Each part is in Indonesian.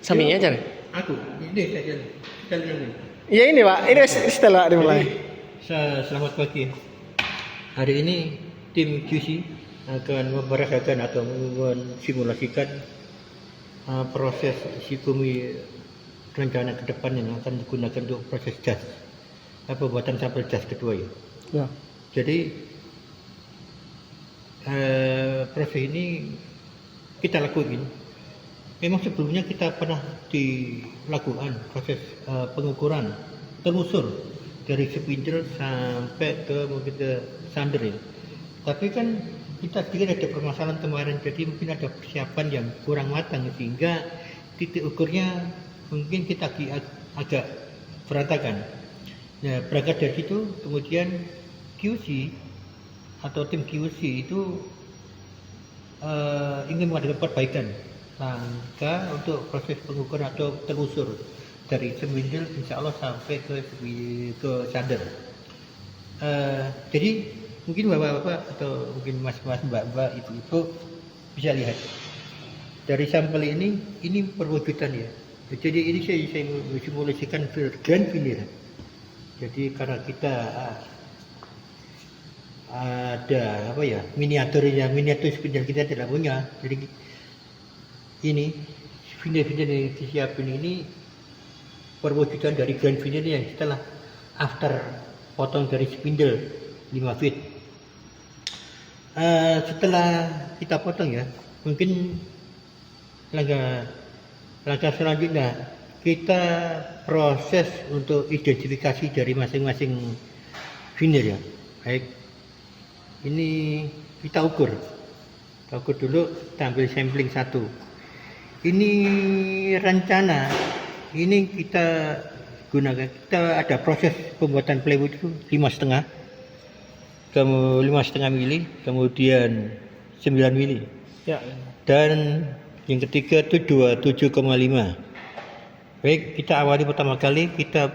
Sampingnya aja. Aku, ini saja. Sekalian ini. Ya ini Pak, ini setelah dimulai. Selamat pagi. Hari ini tim QC akan memperagakan atau mensimulasikan proses Shikomi rencana ke depan yang akan digunakan untuk proses jas, pembuatan sampel jas kedua ya. Ya. Jadi proses ini kita lakukan. Memang sebelumnya kita pernah dilakukan proses pengukuran telusur dari spindle sampai ke mungkin ke sander ya. Tapi kan kita pikir ada permasalahan kemarin, jadi mungkin ada persiapan yang kurang matang sehingga titik ukurnya mungkin kita agak berantakan. Nah, berangkat dari situ kemudian QC atau tim QC itu ingin mengadakan perbaikan rangka untuk proses pengukuran atau telusur dari spindle insya Allah sampai ke sander. Jadi mungkin bapak-bapak atau mungkin mas-mas, mbak-mbak, ibu-ibu bisa lihat dari sampel ini perwujudan ya. Jadi ini saya simulasikan grand veneer. Jadi karena kita ada miniatur spindle kita tidak punya, jadi ini spindle yang disiapin ini perwujudan dari grand veneer yang setelah after potong dari spindle 5 feet. Setelah kita potong ya, mungkin langkah selanjutnya kita proses untuk identifikasi dari masing-masing veneer ya. Baik, ini kita ukur dulu, kita ambil sampling 1. Ini rencana, ini kita gunakan, kita ada proses pembuatan plywood itu 5,5 mili, kemudian 9 mili Ya. dan yang ketiga itu 27,5. Baik, kita awali pertama kali kita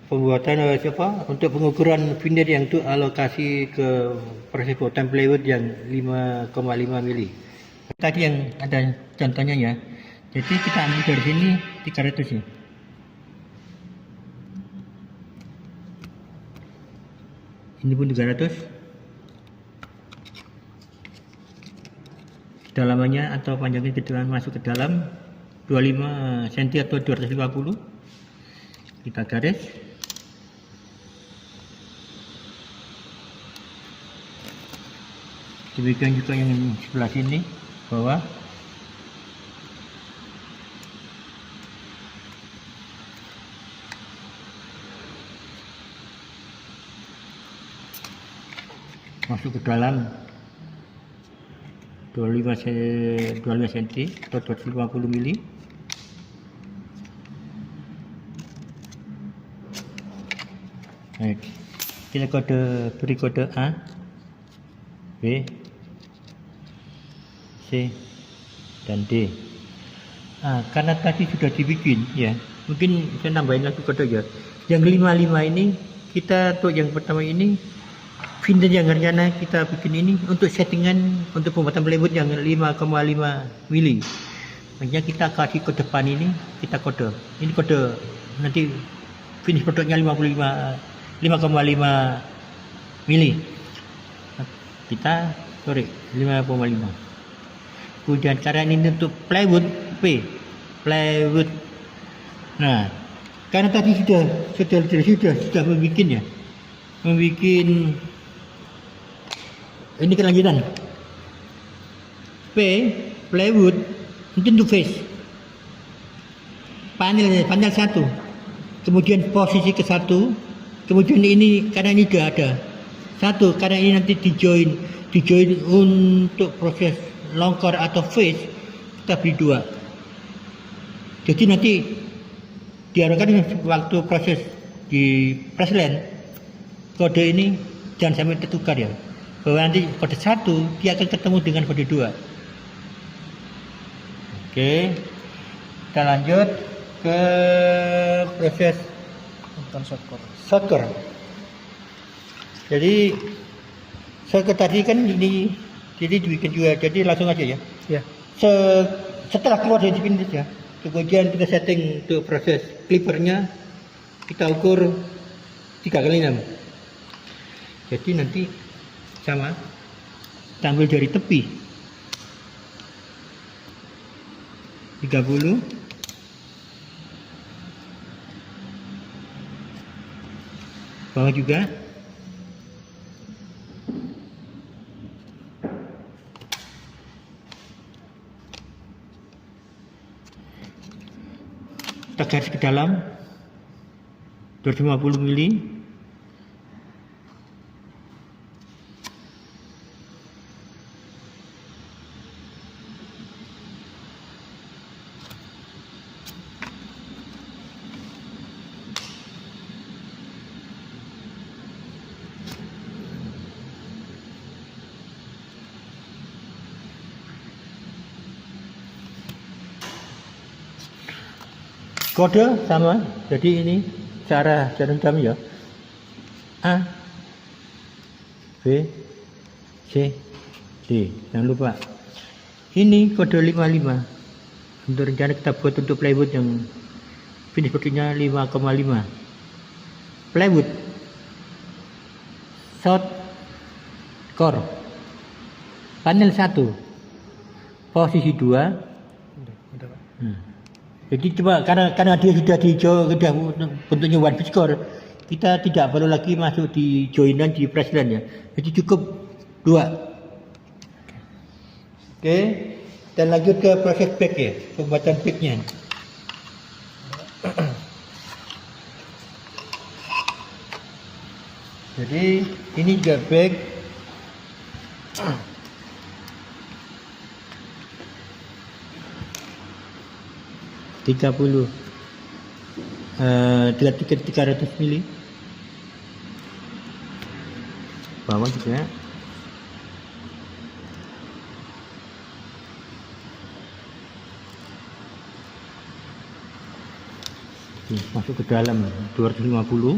pembuatan untuk pengukuran veneer yang itu alokasi ke proses pembuatan plywood yang 5,5 mili. Tadi yang ada contohnya ya. Jadi kita ambil dari sini 300 ya. Ini pun 300. Dalamannya atau panjangnya kita masuk ke dalam 25 cm atau 250. Kita garis. Demikian juga yang sebelah sini bawah. Masuk ke dalam 25 cm atau 250 mili. Baik, kita beri kode A, B, C, dan D. Karena tadi sudah dibikin ya, mungkin saya nambahin lagi kode ya. Yang 55 ini kita untuk yang pertama ini veneer yang rencana kita bikin ini untuk settingan untuk pembuatan plywood yang 5,5 mili. Makanya kita kasih ke depan ini, kita kode. Ini kode nanti finish produknya 5,5 mili. Kita 5,5. Kemudian cara ini untuk plywood P, plywood. Nah, karena tadi sudah membuat ya, ini kelanjutan P, plywood mungkin to face panel 1, kemudian posisi ke 1, kemudian ini karena ini sudah ada 1, karena ini nanti di join untuk proses longkor atau face kita beri 2. Jadi nanti diharapkan waktu proses di pressland kode ini jangan sampai tertukar ya, bahwa nanti kode 1 dia akan ketemu dengan kode 2. Oke, kita lanjut ke proses shotcore. Jadi shotcore tadi kan ini jadi dibikin juga, jadi langsung aja ya. Ya. setelah keluar dari spindle ya, kemudian kita setting untuk proses clippernya, kita ukur 3x6. Jadi nanti sama, kita ambil dari tepi 30, bawah juga. Kita garis ke dalam 250 mili. Kode sama, jadi ini cara jarum jam ya. A, B, C, D. Jangan lupa. Ini kode 55. Untuk rencana kita buat untuk plywood yang finish bodinya 5,5. Plywood short core panel 1 posisi 2. Jadi coba karena dia sudah sudah bentuknya one piece core, kita tidak perlu lagi masuk di joinan di pressland ya. Jadi cukup 2. Oke, dan lanjut ke proses back ya, pembuatan backnya. Jadi ini juga back. 300 mili bawah juga. Masuk ke dalam 250.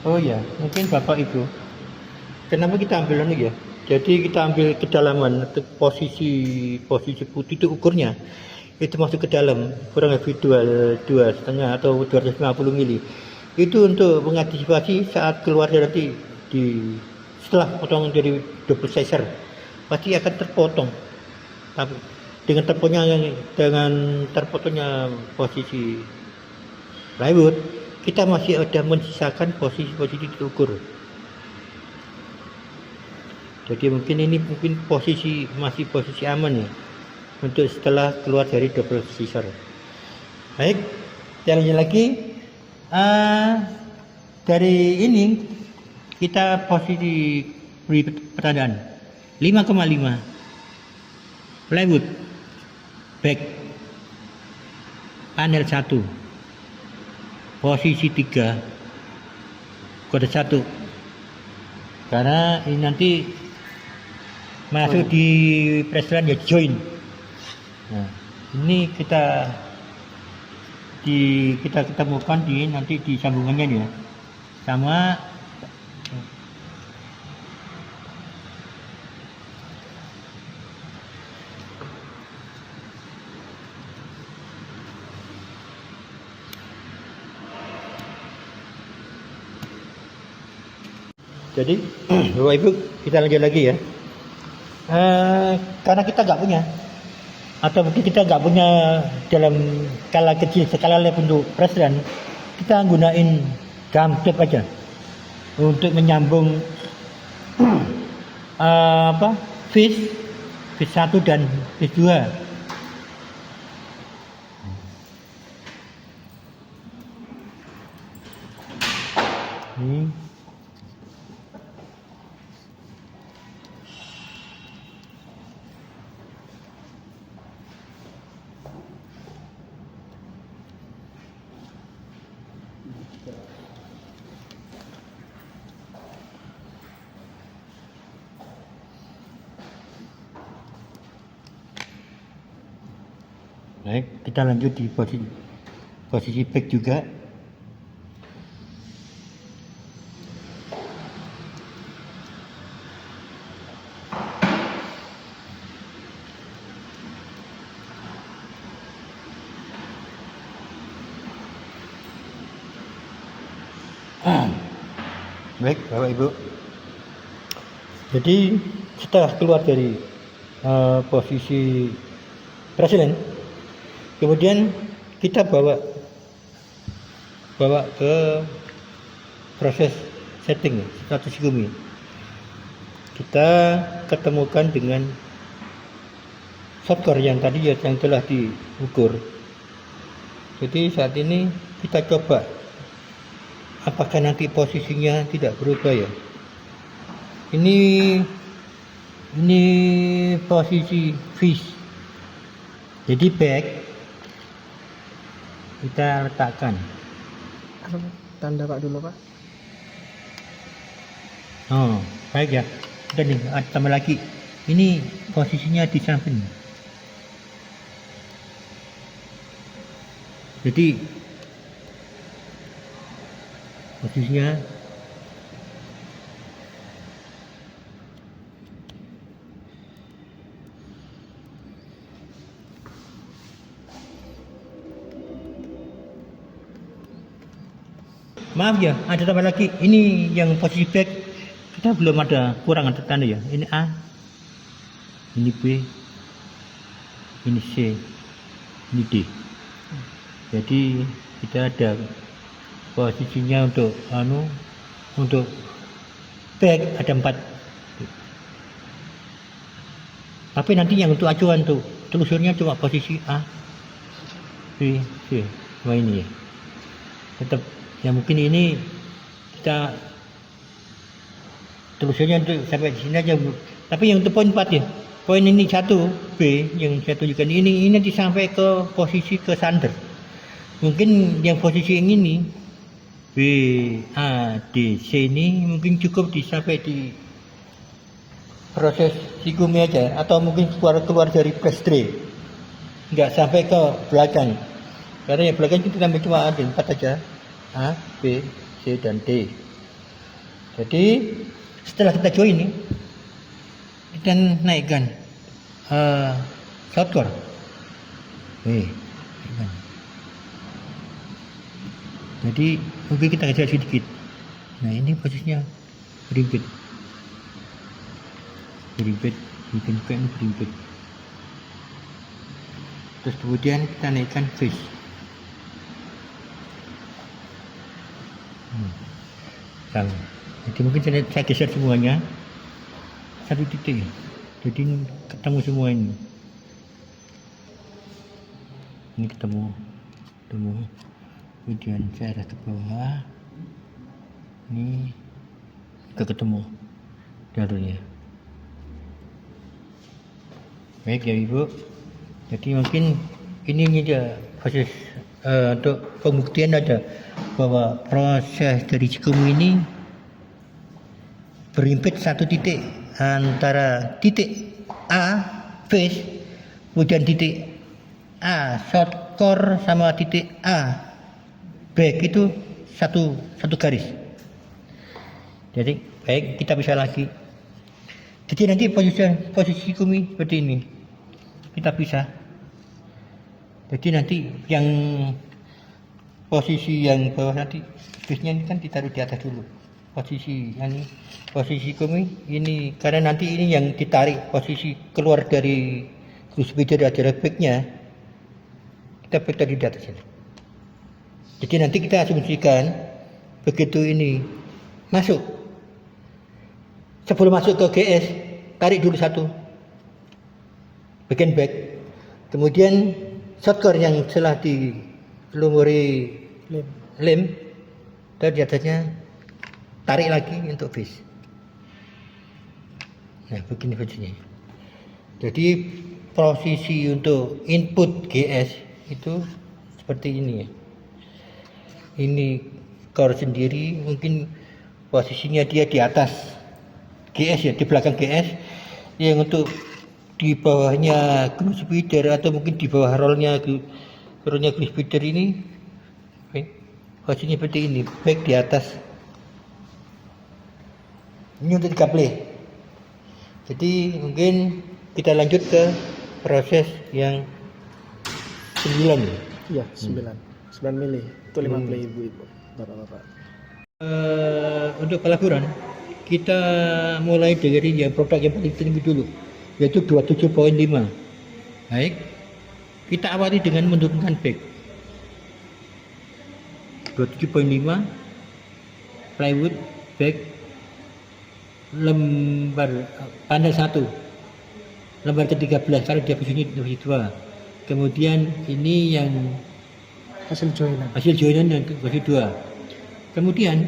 Oh ya, mungkin Bapak Ibu, kenapa kita ambil ini ya? Jadi kita ambil kedalaman posisi putih itu ukurnya itu masuk ke dalam kurang lebih 2,5 atau 250 mili. Itu untuk mengantisipasi saat keluar nanti setelah potong dari double sizer pasti akan terpotong. Tapi dengan terpotongnya posisi plywood, kita masih ada menyisakan posisi diukur. Jadi mungkin ini masih posisi aman ya untuk setelah keluar dari double scissor. Baik, kita lanjut lagi. Dari ini kita posisi beri pertandaan 5,5 plywood back panel 1 posisi 3 kode 1, karena ini nanti masuk di pressland ya, join. Nah, ini kita ketemukan nanti di sambungannya ya, sama jadi Bapak Ibu, kita lanjut lagi ya. Karena kita nggak punya, atau mungkin kita nggak punya dalam skala kecil, skala lab untuk pressland, kita gunain gum tape aja untuk menyambung fish 1 dan fish 2. Ini Baik, kita lanjut di posisi back juga. Baik, Bapak Ibu. Jadi setelah keluar dari posisi presiden, kemudian kita bawa ke proses setting status Shikumi. Kita ketemukan dengan software yang tadi yang telah diukur. Jadi saat ini kita coba apakah nanti posisinya tidak berubah ya. Ini posisi fish. Jadi back kita letakkan. Tanda Pak dulu Pak. Oh, baik ya. Udah nih, tambah lagi. Ini posisinya di samping. Jadi posisinya maaf ya, ada tambah lagi. Ini yang posisi back kita belum ada kurang ada tanda ya. Ini A, ini B, ini C, ini D. Jadi kita ada posisinya untuk back ada 4. Tapi nanti yang untuk acuan tuh telusurnya cuma posisi A, B, C. Cuma ini ya. Tetap ya mungkin ini kita telusurnya untuk sampai di sini aja Bu. Tapi yang untuk poin 4 ya. Poin ini 1 B yang saya tunjukkan ini nanti sampai ke posisi ke sander. Mungkin yang posisi yang ini B, A, D, C ini mungkin cukup sampai di proses Shikumi aja atau mungkin keluar dari press tray. Enggak sampai ke belakang. Karena yang belakang kita ambil cuma ada 4 aja. A, B, C, dan D. Jadi setelah kita join ini, kita naikkan software. Naikkan. Jadi mungkin kita kasih sedikit. Nah ini posisinya berimpit, berimpit. Terus kemudian kita naikkan face. Sama. Jadi mungkin saya geser semuanya 1 titik. Jadi ketemu semua ini. Ini ketemu. Kemudian saya arah ke bawah. Ini ketemu jalurnya. Baik ya Ibu. Jadi mungkin ini dia proses untuk pembuktian ada bahwa proses dari Shikumi ini berimpit 1 titik antara titik A face kemudian titik A short core sama titik A back itu satu garis. Jadi baik kita bisa lagi. Jadi nanti posisi Shikumi seperti ini kita bisa. Jadi nanti yang posisi yang bawah nanti face-nya ini kan ditaruh di atas dulu. Posisi Shikumi ini karena nanti ini yang ditarik posisi keluar dari cruise feeder adalah back-nya. Kita back tadi di atas ini. Jadi nanti kita asumsikan begitu ini masuk. Sebelum masuk ke GS, tarik dulu 1 bagian back. Kemudian shotgun yang telah dilumuri lem dan di atasnya tarik lagi untuk face. Nah begini posisinya. Jadi posisi untuk input GS itu seperti ini ya. Ini core sendiri mungkin posisinya dia di atas GS ya, di belakang GS. Yang untuk di bawahnya cruise feeder atau mungkin di bawah rollnya cruise feeder ini, oke, posisinya seperti ini, back di atas. Ini untuk 3 play. Jadi mungkin kita lanjut ke proses yang 9. Iya, 9 mili. Itu 5 play ibu-ibu, bapak-bapak. Untuk pelaburan kita mulai dari yang produk yang paling tinggi dulu, yaitu 27.5. Baik, kita awali dengan menurunkan back 27.5 plywood back lembar panel 1, lembar ke-13 karena dia posisinya divisi 2. Kemudian ini yang Hasil joinan yang divisi 2. Kemudian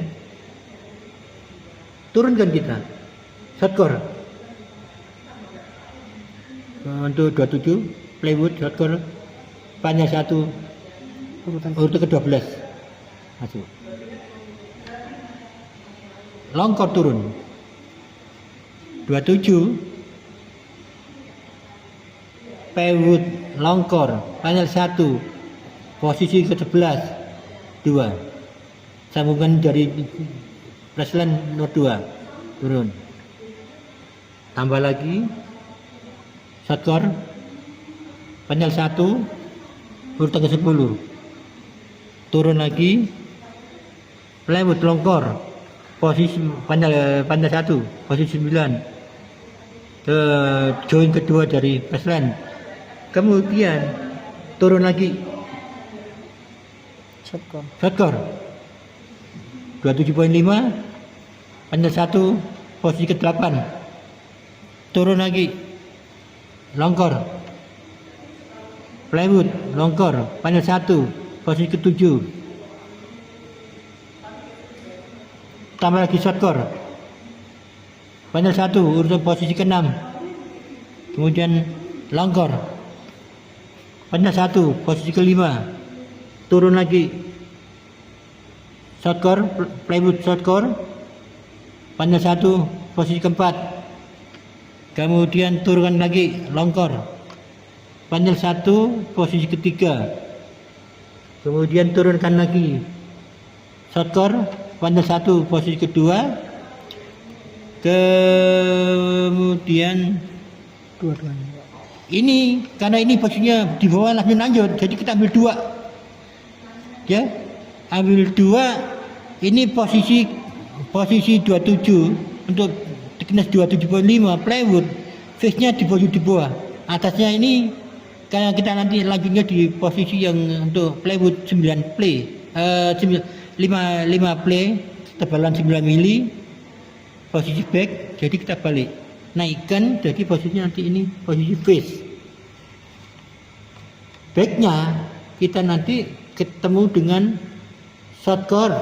turunkan kita shotcore untuk 27 plywood shotcore panel 1 urutan ke-12 masuk. Longkor turun 27 plywood longkor panel 1 posisi ke-11 2, sambungan dari preslan nomor 2 turun, tambah lagi shotcore panel 1 urutan ke-10 turun lagi, plywood longkor posisi panel 1 posisi 9 ke join kedua dari preslan. Kemudian turun lagi shotcore 27.5 panel 1 posisi ke-8 turun lagi, longkor plywood longkor panel 1 posisi ke-7 tambah lagi shotcore panel 1 urutan posisi ke-6, kemudian longkor panel 1 posisi ke-5 turun lagi, shotcore plywood shotcore panel 1 posisi ke-4, kemudian turunkan lagi longkor panel 1 posisi ke-3, kemudian turunkan lagi shotcore panel 1 posisi ke-2, kemudian dua-duanya. Ini karena ini posisinya di bawah langsung lanjut, jadi kita ambil 2 ya, ambil 2. Ini posisi 27 untuk thickness 27.5 plywood, face nya di bawah, atasnya ini karena kita nanti lanjutnya di posisi yang untuk plywood 9 play 5 play tebalan 9 mili posisi back, jadi kita balik naikkan, jadi posisinya nanti ini posisi face. Backnya kita nanti ketemu dengan shotcore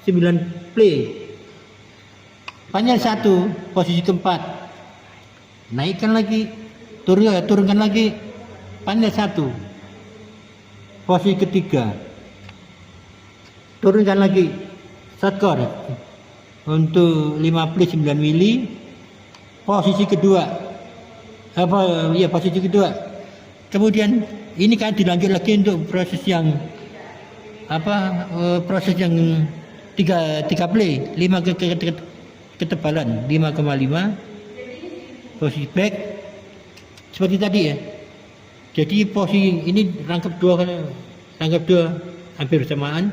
9 play panel 1 posisi ke-4, naikkan lagi, turunkan lagi panel 1 posisi ke-3, turunkan lagi shotcore untuk 5 play 9 mili posisi kedua, posisi kedua. Kemudian ini kan dilanjut lagi untuk proses yang proses yang 3 play 5 ketebalan 5,5 posisi back seperti tadi ya. Jadi posisi ini rangkap dua hampir bersamaan.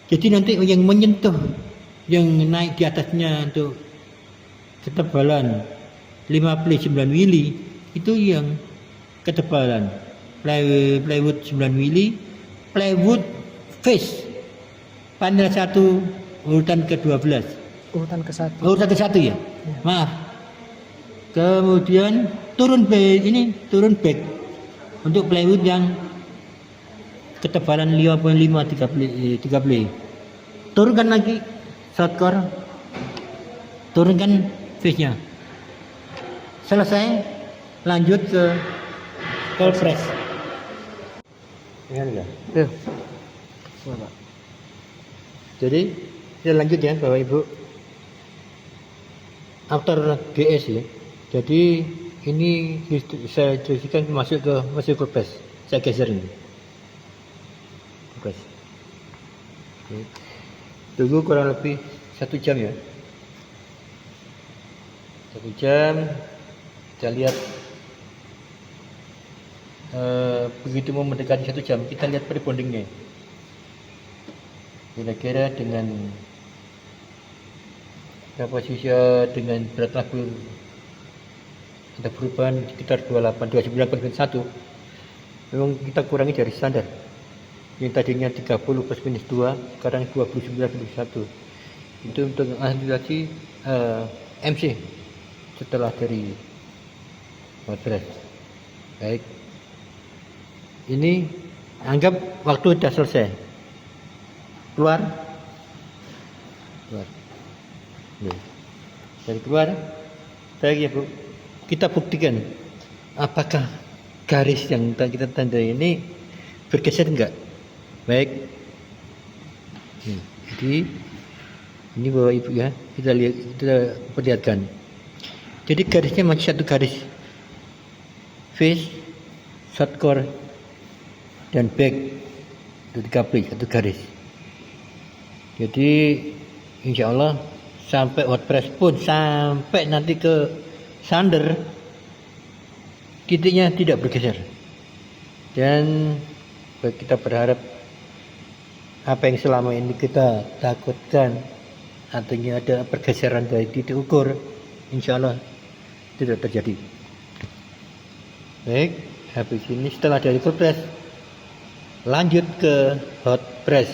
Jadi nanti yang menyentuh, yang naik di atasnya untuk ketebalan 5 play 9 mili itu yang ketebalan plywood 9 mili, plywood face panel 1 urutan ke-12, Urutan ke-1 ya, maaf. Kemudian turun back untuk plywood yang ketebalan 5.5 3 play. Turunkan lagi shotcore, turunkan face-nya. Selesai, lanjut ke cold press. Ingat enggak? ya. Bapak. Jadi kita lanjut ya Bapak Ibu. After GS ya. Jadi ini saya instruksikan masuk ke mesin full press. Saya geser ini. Full press. Oke. Tunggu kurang lebih 1 jam ya. 1 jam. Kita lihat begitu mau mendekati 1 jam, kita lihat pre-bondingnya. Kira-kira dengan kapasitas dengan berat labu ada perubahan sekitar 28, 29, 1. Memang kita kurangi dari standar. Yang tadinya 30 plus minus 2, sekarang 29, 1. Itu untuk antisipasi MC setelah dari baterai. Baik. Ini anggap waktu sudah selesai. Keluar. Nih. Dari keluar. Baik ya Bu. Kita buktikan apakah garis yang kita tandai ini bergeser enggak. Baik. Jadi ini Bapak Ibu ya, kita lihat, kita perlihatkan. Jadi garisnya masih satu garis. Face, short core, dan back itu 3 satu garis. Jadi insya Allah sampai hot press pun sampai nanti ke sander titiknya tidak bergeser. Dan kita berharap apa yang selama ini kita takutkan artinya ada pergeseran dari titik ukur, insya Allah tidak terjadi. Baik, habis ini setelah dari full press lanjut ke hot press.